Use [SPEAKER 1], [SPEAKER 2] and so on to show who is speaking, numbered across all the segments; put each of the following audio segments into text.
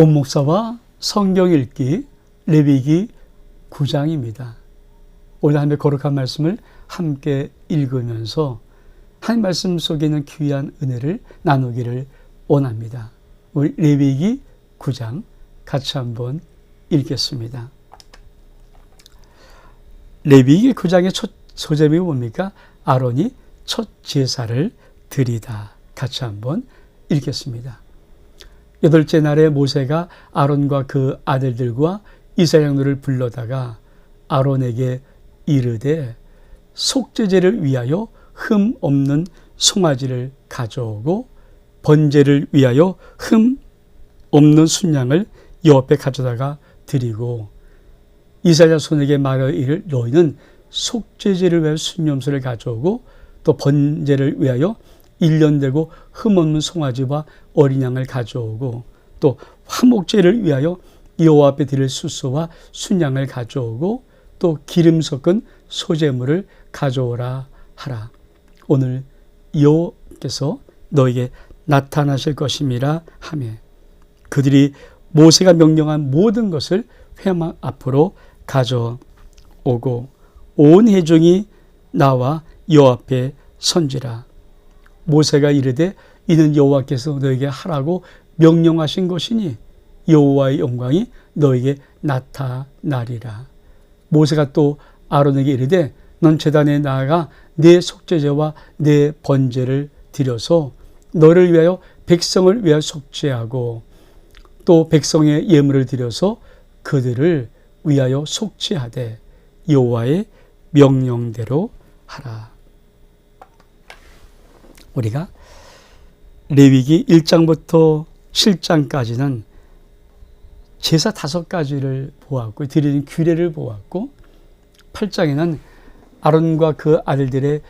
[SPEAKER 1] 온 목사와 성경 읽기 레위기 9장입니다. 오늘 하나님의 거룩한 말씀을 함께 읽으면서 한 말씀 속에 있는 귀한 은혜를 나누기를 원합니다. 우리 레위기 9장 같이 한번 읽겠습니다. 레위기 9장의 첫 소제목이 뭡니까? 아론이 첫 제사를 드리다. 같이 한번 읽겠습니다. 8째 날에 모세가 아론과 그 아들들과 이스라엘 장로를 불러다가 아론에게 이르되 속죄제를 위하여 흠 없는 송아지를 가져오고 번제를 위하여 흠 없는 순양을 여호와 앞에 가져다가 드리고 이스라엘 자손에게 말하여 이를 너희는 속죄제를 위하여 순염소를 가져오고 또 번제를 위하여 1년 되고 흠없는 송아지와 어린 양을 가져오고 또 화목제를 위하여 여호와 앞에 드릴 수소와 순양을 가져오고 또 기름 섞은 소제물을 가져오라 하라. 오늘 여호와께서 너에게 나타나실 것임이라 하며 그들이 모세가 명령한 모든 것을 회막 앞으로 가져오고 온 회중이 나와 여호와 앞에 선지라. 모세가 이르되 이는 여호와께서 너에게 하라고 명령하신 것이니 여호와의 영광이 너에게 나타나리라. 모세가 또 아론에게 이르되 넌 제단에 나아가 내 속죄제와 내 번제를 드려서 너를 위하여 백성을 위하여 속죄하고 또 백성의 예물을 드려서 그들을 위하여 속죄하되 여호와의 명령대로 하라. 우리가 레위기 1장부터 7장까지는 제사 5가지를 보았고 드리는 규례를 보았고 8장에는 아론과 그 아들들의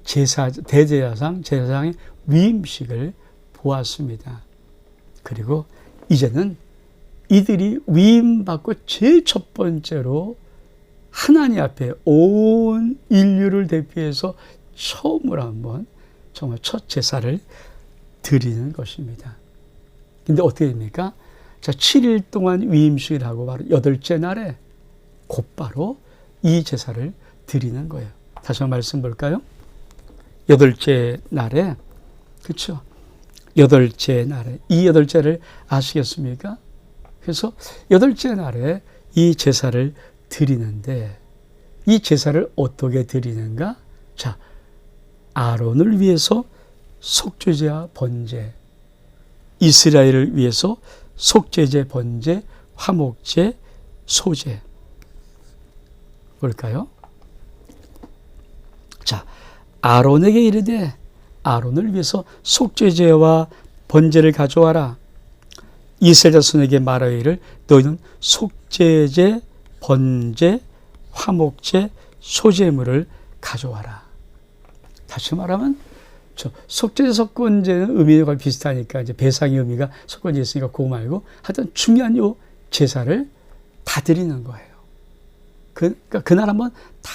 [SPEAKER 1] 제사장의 위임식을 보았습니다. 그리고 이제는 이들이 위임받고 제일 첫 번째로 하나님 앞에 온 인류를 대표해서 처음으로 한번 정말 첫 제사를 드리는 것입니다. 근데 어떻게 됩니까? 자, 7일 동안 위임식을 하고 바로 8째 날에 곧바로 이 제사를 드리는 거예요. 다시 한번 말씀 볼까요? 8째 날에, 그렇죠? 8째 날에, 이 8째를 아시겠습니까? 그래서 8째 날에 이 제사를 드리는데 이 제사를 어떻게 드리는가? 자, 아론을 위해서 속죄제와 번제, 이스라엘을 위해서 속죄제, 번제, 화목제, 소제. 볼까요? 자, 아론에게 이르되 아론을 위해서 속죄제와 번제를 가져와라. 이스라엘 자손에게 말하여 이를 너희는 속죄제, 번제, 화목제, 소제물을 가져와라. 다시 말하면 속죄제, 속건제는 의미가 비슷하니까 이제 배상의 의미가 속건제에 있으니까 그거 말고 하여튼 중요한 요 제사를 다 드리는 거예요. 그러니까 그날 한번 다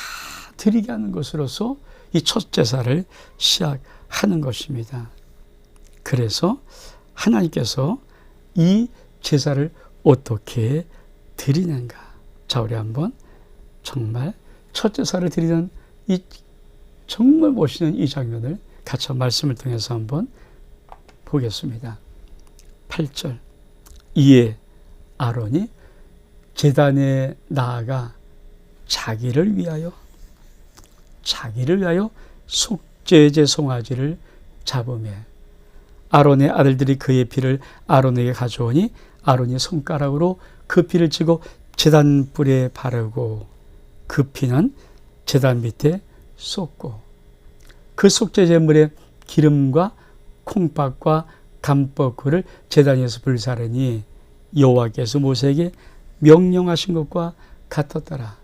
[SPEAKER 1] 드리게 하는 것으로서 이 첫 제사를 시작하는 것입니다. 그래서 하나님께서 이 제사를 어떻게 드리는가? 자, 우리 한번 정말 첫 제사를 드리는 이 정말 멋있는 이 장면을 같이 말씀을 통해서 한번 보겠습니다. 8절. 이에 아론이 제단에 나아가 자기를 위하여 속죄제 송아지를 잡으매 아론의 아들들이 그의 피를 아론에게 가져오니 아론이 손가락으로 그 피를 치고 제단 뿔에 바르고 그 피는 제단 밑에 쏟고 그 속죄제물에 기름과 콩팥과 감버크를 제단 위에서 불사르니 여호와께서 모세에게 명령하신 것과 같았더라.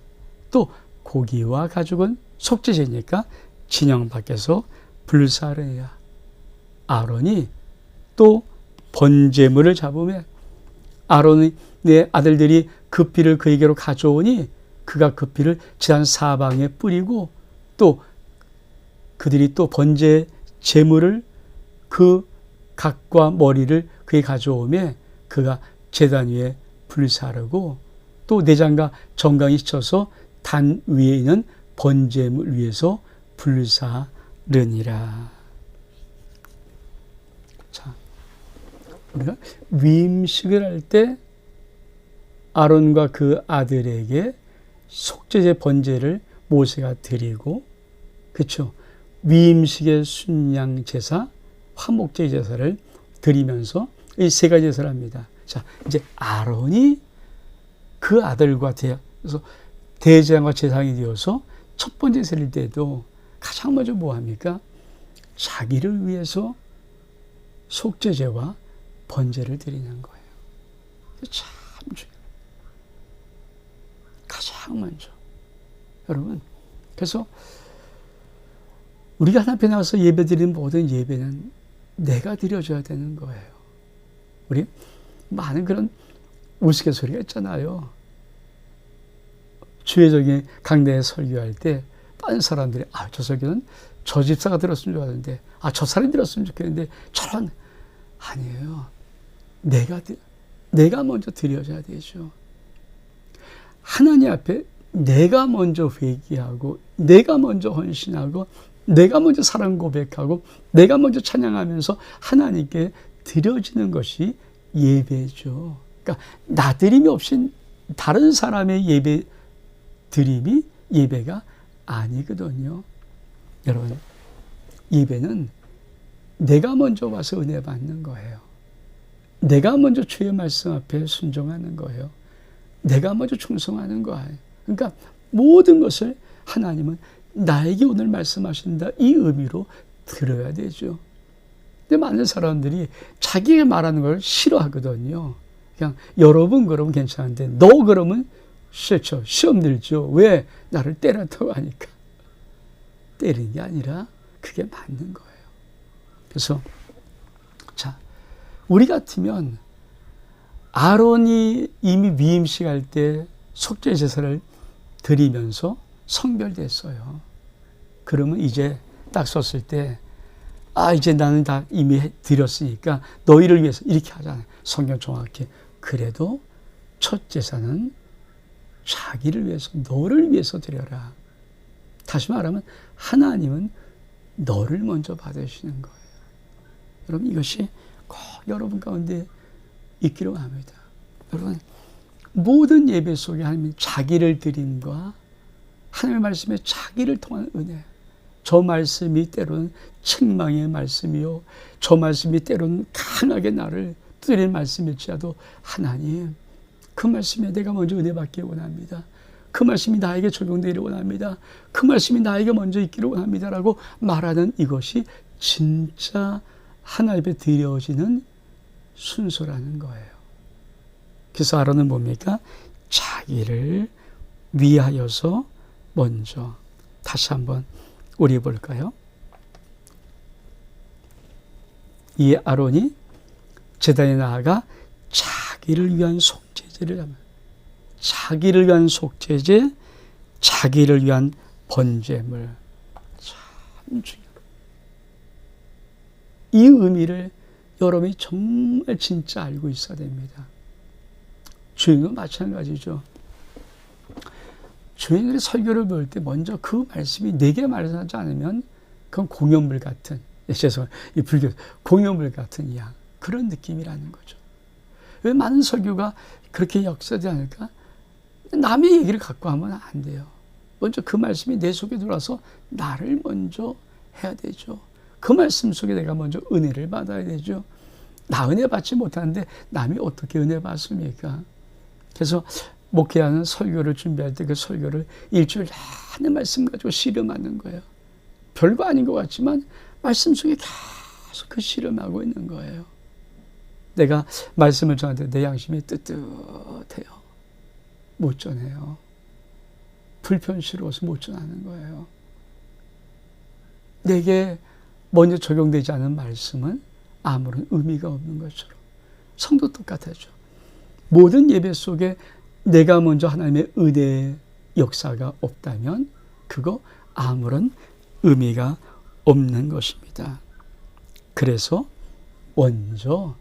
[SPEAKER 1] 또 고기와 가죽은 속죄제니까 진영 밖에서 불사르니라. 아론이 또 번제물을 잡으며 아론의 아들들이 그 피를 그에게로 가져오니 그가 그 피를 제단 사방에 뿌리고 또 그들이 또 번제 제물을 그 각과 머리를 그에 가져오며 그가 제단 위에 불사르고 또 내장과 정강이 씻어서 단 위에 있는 번제물 위에서 불사르니라. 자, 우리가 위임식을 할 때 아론과 그 아들에게 속죄제 번제를 모세가 드리고, 그렇죠? 위임식의 순양 제사, 화목제 제사를 드리면서 이 세 가지 제사를 합니다. 자, 이제 아론이 그 아들과 그래서 대제사장과 제사장이 되어서 첫 번째 세일 때도 가장 먼저 뭐 합니까? 자기를 위해서 속죄제와 번제를 드리는 거예요. 참 중요해요. 가장 먼저. 여러분, 그래서 우리가 하나님 앞에 나와서 예배 드리는 모든 예배는 내가 드려줘야 되는 거예요. 우리 많은 그런 우스갯소리가 있잖아요. 주회적인 강단에 설교할 때 다른 사람들이 저 설교는 저 집사가 들었으면 좋았는데 저 사람이 들었으면 좋겠는데 저런 아니에요. 내가 먼저 드려줘야 되죠. 하나님 앞에 내가 먼저 회개하고 내가 먼저 헌신하고 내가 먼저 사랑 고백하고 내가 먼저 찬양하면서 하나님께 드려지는 것이 예배죠. 그러니까 나드림이 없이 다른 사람의 예배 드림이 예배가 아니거든요. 여러분, 예배는 내가 먼저 와서 은혜 받는 거예요. 내가 먼저 주의 말씀 앞에 순종하는 거예요. 내가 먼저 충성하는 거예요. 그러니까 모든 것을 하나님은 나에게 오늘 말씀하신다 이 의미로 들어야 되죠. 근데 많은 사람들이 자기가 말하는 걸 싫어하거든요. 그냥 여러분 그러면 괜찮은데 너 그러면 싫죠. 시험 들죠. 왜? 나를 때렸다고 하니까. 때리는 게 아니라 그게 맞는 거예요. 그래서 자, 우리 같으면 아론이 이미 위임식 할 때 속죄 제사를 드리면서 성별됐어요. 그러면 이제 딱 썼을 때 이제 나는 다 이미 드렸으니까 너희를 위해서 이렇게 하잖아요. 성경 정확히. 그래도 첫 제사는 자기를 위해서 너를 위해서 드려라. 다시 말하면 하나님은 너를 먼저 받으시는 거예요. 여러분, 이것이 꼭 여러분 가운데 있기로 합니다. 여러분, 모든 예배 속에 하나님은 자기를 드림과 하나님의 말씀에 자기를 통한 은혜, 저 말씀이 때로는 책망의 말씀이요, 저 말씀이 때로는 강하게 나를 두드리는 말씀일지라도 하나님, 그 말씀에 내가 먼저 은혜 받기를 원합니다. 그 말씀이 나에게 적용되기를 원합니다. 그 말씀이 나에게 먼저 있기를 원합니다. 라고 말하는 이것이 진짜 하나님 앞에 드려지는 순서라는 거예요. 그래서 아론은 뭡니까? 자기를 위하여서 먼저. 다시 한번 우리 볼까요? 이 아론이 제단에 나아가 자기를 위한 속죄제를 하면, 자기를 위한 속죄제, 자기를 위한 번제물. 참 중요해요. 이 의미를 여러분이 정말 진짜 알고 있어야 됩니다. 주님도 마찬가지죠. 주님들이 설교를 볼 때 먼저 그 말씀이 내게 말하지 않으면 그건 공연물 같은, 죄송해요. 이 불교 공연물 같은 양, 그런 느낌이라는 거죠. 왜 많은 설교가 그렇게 역사되지 않을까? 남의 얘기를 갖고 하면 안 돼요. 먼저 그 말씀이 내 속에 들어와서 나를 먼저 해야 되죠. 그 말씀 속에 내가 먼저 은혜를 받아야 되죠. 나 은혜 받지 못하는데 남이 어떻게 은혜 받습니까? 그래서 목회하는 설교를 준비할 때 그 설교를 일주일 내내 말씀 가지고 씨름하는 거예요. 별거 아닌 것 같지만 말씀 속에 계속 그 씨름하고 있는 거예요. 내가 말씀을 전하는데 내 양심이 뜨뜻해요. 못 전해요. 불편스러워서 못 전하는 거예요. 내게 먼저 적용되지 않은 말씀은 아무런 의미가 없는 것처럼 성도 똑같아죠. 모든 예배 속에 내가 먼저 하나님의 은혜의 역사가 없다면 그거 아무런 의미가 없는 것입니다. 그래서 먼저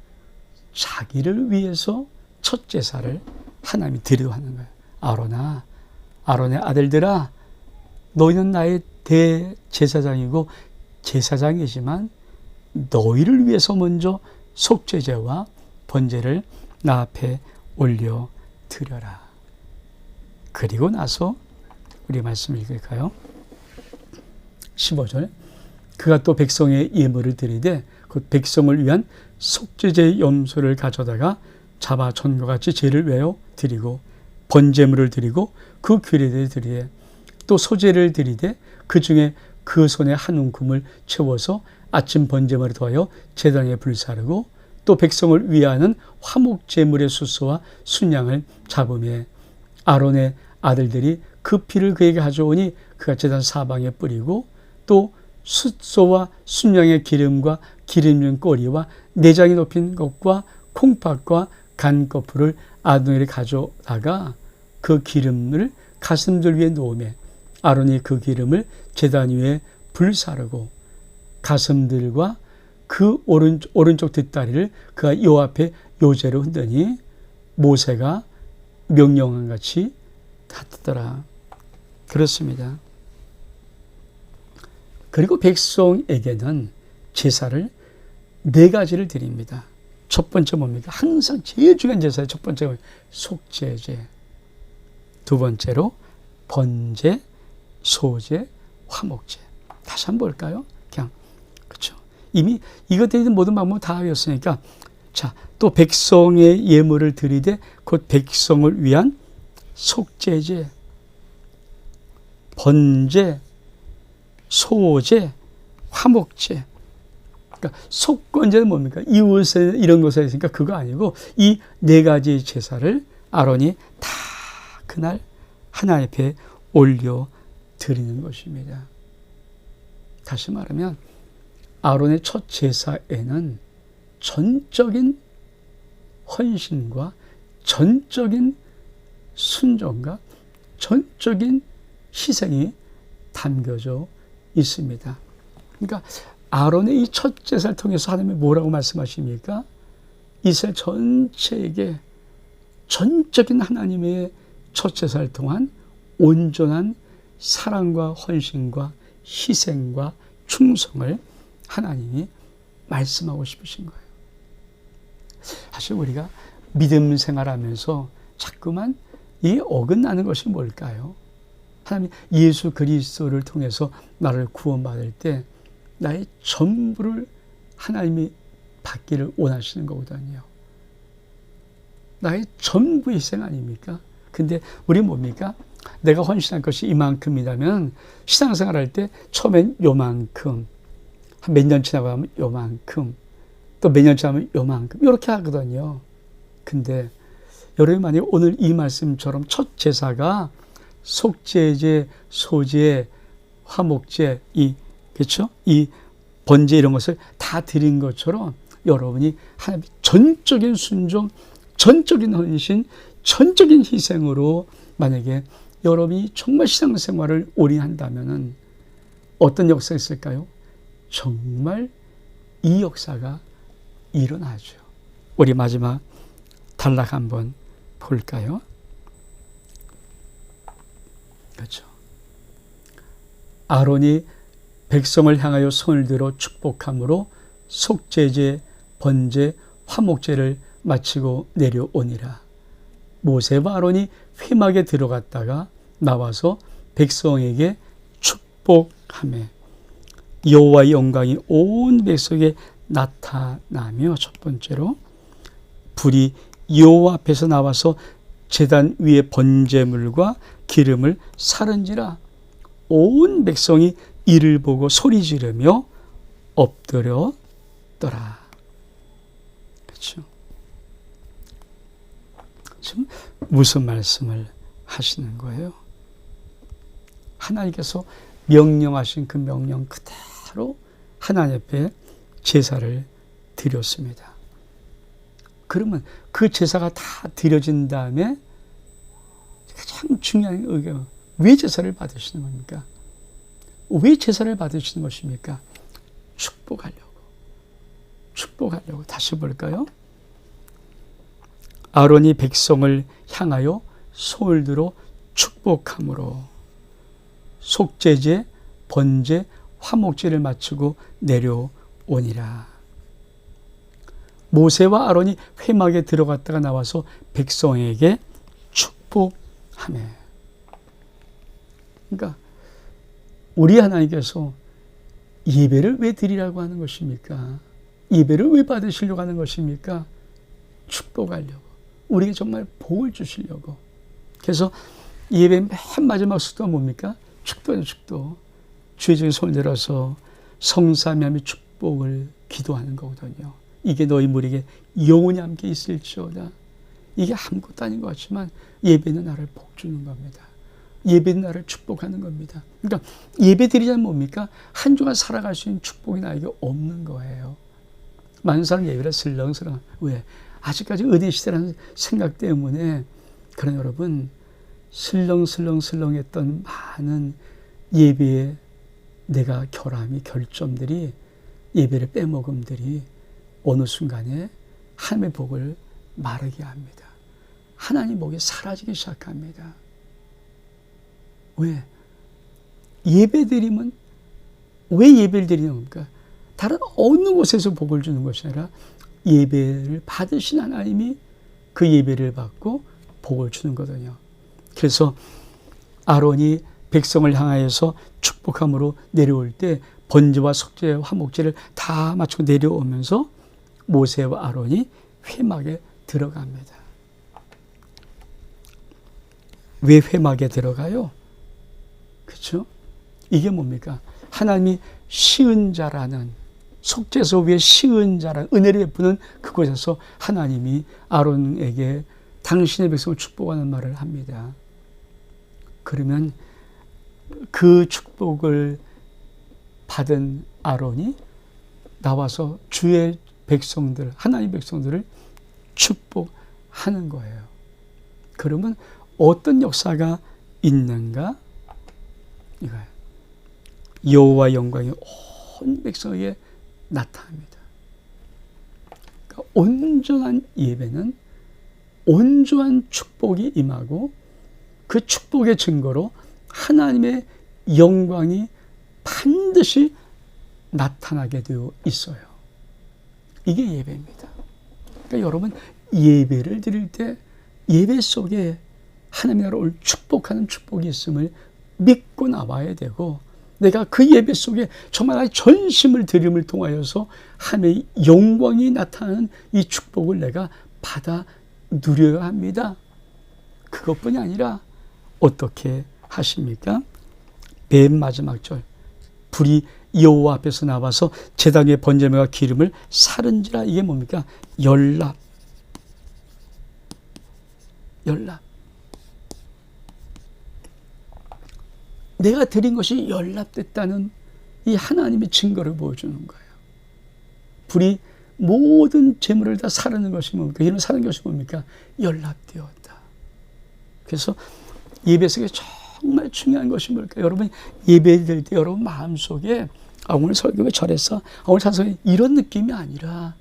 [SPEAKER 1] 자기를 위해서 첫 제사를 하나님이 드리도록 하는 거예요. 아론아, 아론의 아들들아, 너희는 나의 대제사장이고 제사장이지만 너희를 위해서 먼저 속죄제와 번제를 나 앞에 올려 드려라. 그리고 나서 우리 말씀 읽을까요? 15절. 그가 또 백성의 예물을 드리되 곧 백성을 위한 속죄제의 염소를 가져다가 잡아 전과 같이 제를 외어 드리고 번제물을 드리고 그 규례대로 드리되 또 소제를 드리되 그 중에 그 손에 한 움큼을 채워서 아침 번제물에 더하여 제단에 불사르고 또 백성을 위하는 화목제물의 수소와 순양을 잡으며 아론의 아들들이 그 피를 그에게 가져오니 그가 제단 사방에 뿌리고 또 숫소와 순양의 기름과 기름진 꼬리와 내장이 높인 것과 콩팥과 간꺼풀을 아론이 가져다가 그 기름을 가슴들 위에 놓으며 아론이 그 기름을 제단 위에 불사르고 가슴들과 그 오른쪽 뒷다리를 그가 요 앞에 요제로 흔드니 모세가 명령한 같이 닿더라. 그렇습니다. 그리고 백성에게는 제사를 4가지를 드립니다. 첫 번째 뭡니까? 항상 제일 중요한 제사의 첫 번째가 속죄제, 두 번째로 번제, 소제, 화목제. 다시 한번 볼까요? 그냥 그렇죠. 이미 이것들이 모든 방법 다 외웠으니까 자, 또 백성의 예물을 드리되 곧 백성을 위한 속죄제, 번제, 소제, 화목제. 그러니까 속건제는 뭡니까? 이웃에 이런 것에 있으니까 그거 아니고 이 4가지 제사를 아론이 다 그날 하나님 앞에 올려 드리는 것입니다. 다시 말하면 아론의 첫 제사에는 전적인 헌신과 전적인 순종과 전적인 희생이 담겨져 있습니다. 그러니까 아론의 이 첫 제사를 통해서 하나님이 뭐라고 말씀하십니까? 이스라엘 전체에게 전적인 하나님의 첫 제사를 통한 온전한 사랑과 헌신과 희생과 충성을 하나님이 말씀하고 싶으신 거예요. 사실 우리가 믿음 생활하면서 자꾸만 이 어긋나는 것이 뭘까요? 하나님 예수 그리스도를 통해서 나를 구원받을 때 나의 전부를 하나님이 받기를 원하시는 거거든요. 나의 전부 희생 아닙니까? 근데 우리 뭡니까? 내가 헌신할 것이 이만큼이라면 신앙생활할 때 처음엔 요만큼, 한 몇 년 지나고 하면 요만큼, 또 몇 년 지나면 요만큼 이렇게 하거든요. 근데 여러분이 만약 오늘 이 말씀처럼 첫 제사가 속죄제, 소제, 화목제, 그렇죠? 이 번제 이런 것을 다 드린 것처럼 여러분이 하나님 전적인 순종, 전적인 헌신, 전적인 희생으로 만약에 여러분이 정말 신앙생활을 올인한다면은 어떤 역사가 있을까요? 정말 이 역사가 일어나죠. 우리 마지막 단락 한번 볼까요? 그렇죠. 아론이 백성을 향하여 손을 들어 축복함으로 속죄제, 번제, 화목제를 마치고 내려오니라. 모세와 아론이 회막에 들어갔다가 나와서 백성에게 축복하며 여호와의 영광이 온 백성에게 나타나며 첫 번째로 불이 여호와 앞에서 나와서 제단 위에 번제물과 기름을 사른지라 온 백성이 이를 보고 소리 지르며 엎드렸더라. 그렇죠? 지금 무슨 말씀을 하시는 거예요? 하나님께서 명령하신 그 명령 그대로 하나님 앞에 제사를 드렸습니다. 그러면 그 제사가 다 드려진 다음에 가장 중요한 의견, 왜 제사를 받으시는 겁니까? 왜 제사를 받으시는 것입니까? 축복하려고. 다시 볼까요? 아론이 백성을 향하여 손을 들어 축복함으로 속죄제, 번제, 화목제를 마치고 내려오니라. 모세와 아론이 회막에 들어갔다가 나와서 백성에게 축복하며. 그러니까 우리 하나님께서 예배를 왜 드리라고 하는 것입니까? 예배를 왜 받으시려고 하는 것입니까? 축복하려고. 우리에게 정말 복을 주시려고. 그래서 예배 맨 마지막 수도가 뭡니까? 축도예요, 축도. 주의 중에 손을 들어서 성삼위함의 축복을 기도하는 거거든요. 이게 너희 무리에게 영원히 함께 있을지어다. 이게 아무것도 아닌 것 같지만 예배는 나를 복 주는 겁니다. 예배는 나를 축복하는 겁니다. 그러니까 예배 드리자면 뭡니까? 한 주간 살아갈 수 있는 축복이 나에게 없는 거예요. 많은 사람 예배를 슬렁슬렁. 왜? 아직까지 의대 시대라는 생각 때문에. 그러나 여러분, 슬렁슬렁했던 많은 예배의 내가 결점들이, 예배를 빼먹음들이 어느 순간에 하나님의 복을 마르게 합니다. 하나님 복이 사라지기 시작합니다. 왜? 예배드리면 왜 예배를 드리는 겁니까? 다른 어느 곳에서 복을 주는 것이 아니라 예배를 받으신 하나님이 그 예배를 받고 복을 주는 거거든요. 그래서 아론이 백성을 향하여서 축복함으로 내려올 때 번제와 속죄, 화목제를 다 마치고 내려오면서 모세와 아론이 회막에 들어갑니다. 왜 회막에 들어가요? 그렇죠? 이게 뭡니까? 하나님이 시은 자라는, 속죄소 위에 시은 자라는, 은혜를 베푸는 그곳에서 하나님이 아론에게 당신의 백성을 축복하는 말을 합니다. 그러면 그 축복을 받은 아론이 나와서 주의 백성들, 하나님 백성들을 축복하는 거예요. 그러면 어떤 역사가 있는가? 이거예요. 여호와 영광이 온 백성에게 나타납니다. 그러니까 온전한 예배는 온전한 축복이 임하고 그 축복의 증거로 하나님의 영광이 반드시 나타나게 되어 있어요. 이게 예배입니다. 그러니까 여러분, 예배를 드릴 때 예배 속에 하나님 나라를 축복하는 축복이 있음을 믿고 나와야 되고, 내가 그 예배 속에 정말 나의 전심을 드림을 통하여서 하나님의 영광이 나타나는 이 축복을 내가 받아 누려야 합니다. 그것뿐이 아니라 어떻게 하십니까? 맨 마지막 절, 불이 여호와 앞에서 나와서 제단 위에 번제물과 기름을 사른지라. 이게 뭡니까? 연락. 내가 드린 것이 연락됐다는 이 하나님의 증거를 보여주는 거예요. 불이 모든 재물을 다 사르는 것이 뭡니까? 이런 사는 것이 뭡니까? 연락되었다. 그래서 예배 속에 정말 중요한 것이 뭘까요? 여러분, 예배 드릴 때 여러분 마음속에 오늘 설교가 잘했어, 오늘 찬송이 이런 느낌이 아니라,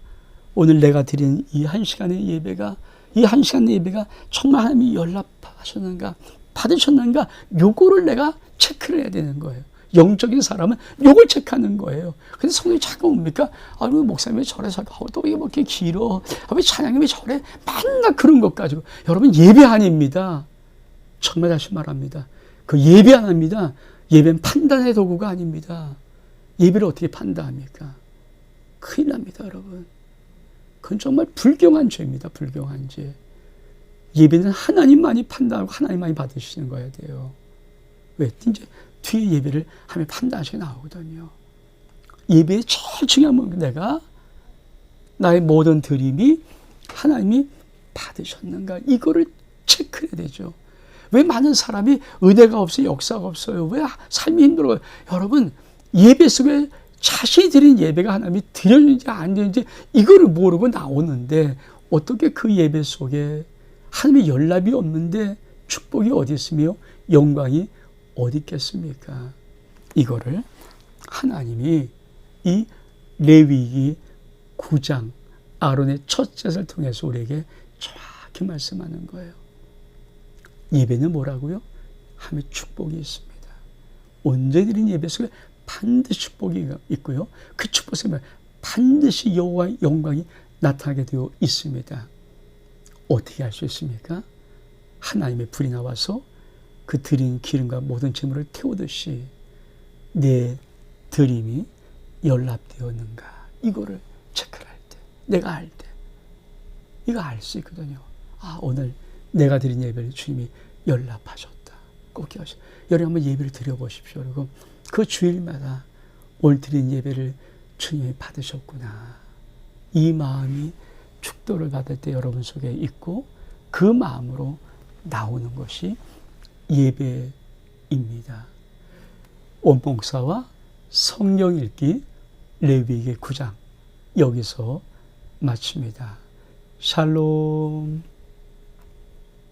[SPEAKER 1] 오늘 내가 드린 이 한 시간의 예배가, 이 한 시간의 예배가 정말 하나님이 연락하셨는가, 받으셨는가, 요거를 내가 체크를 해야 되는 거예요. 영적인 사람은 요걸 체크하는 거예요. 근데 성경이 자꾸 뭡니까? 목사님이 저래서, 또 이게 뭐 이렇게 길어, 왜 찬양이 왜 저래, 맨날 그런 것 가지고. 여러분, 예배 아닙니다. 정말 다시 말합니다. 그 예배 안 합니다. 예배는 판단의 도구가 아닙니다. 예배를 어떻게 판단합니까? 큰일 납니다, 여러분. 그건 정말 불경한 죄입니다. 불경한 죄. 예배는 하나님만이 판단하고 하나님만이 받으시는 거야 돼요. 왜? 이제 뒤에 예배를 하면 판단하시게 나오거든요. 예배의 제일 중요한 건 내가 나의 모든 드림이 하나님이 받으셨는가, 이거를 체크해야 되죠. 왜 많은 사람이 은혜가 없어요, 역사가 없어요, 왜 삶이 힘들어요? 여러분, 예배 속에 자신이 드린 예배가 하나님이 드렸는지 안 드렸는지 이거를 모르고 나오는데, 어떻게 그 예배 속에 하나님의 연락이 없는데 축복이 어디 있으며 영광이 어디 있겠습니까? 이거를 하나님이 이 레위기 9장 아론의 첫 제사를 통해서 우리에게 이렇게 말씀하는 거예요. 예배는 뭐라고요? 하면 축복이 있습니다. 언제 드린 예배 속에 반드시 축복이 있고요. 그 축복 속에 반드시 여호와의 영광이 나타나게 되어 있습니다. 어떻게 할 수 있습니까? 하나님의 불이 나와서 그 드린 기름과 모든 제물을 태우듯이 내 드림이 연락되었는가, 이거를 체크를 할 때, 내가 할 때 이거 알 수 있거든요. 아, 오늘 내가 드린 예배를 주님이 연락하셨다. 꼭 기억하시오. 여러분 한번 예배를 드려보십시오. 그리고 그 주일마다 오늘 드린 예배를 주님이 받으셨구나. 이 마음이 축도를 받을 때 여러분 속에 있고 그 마음으로 나오는 것이 예배입니다. 원목사와 성경 읽기 레위기 9장 여기서 마칩니다. 샬롬.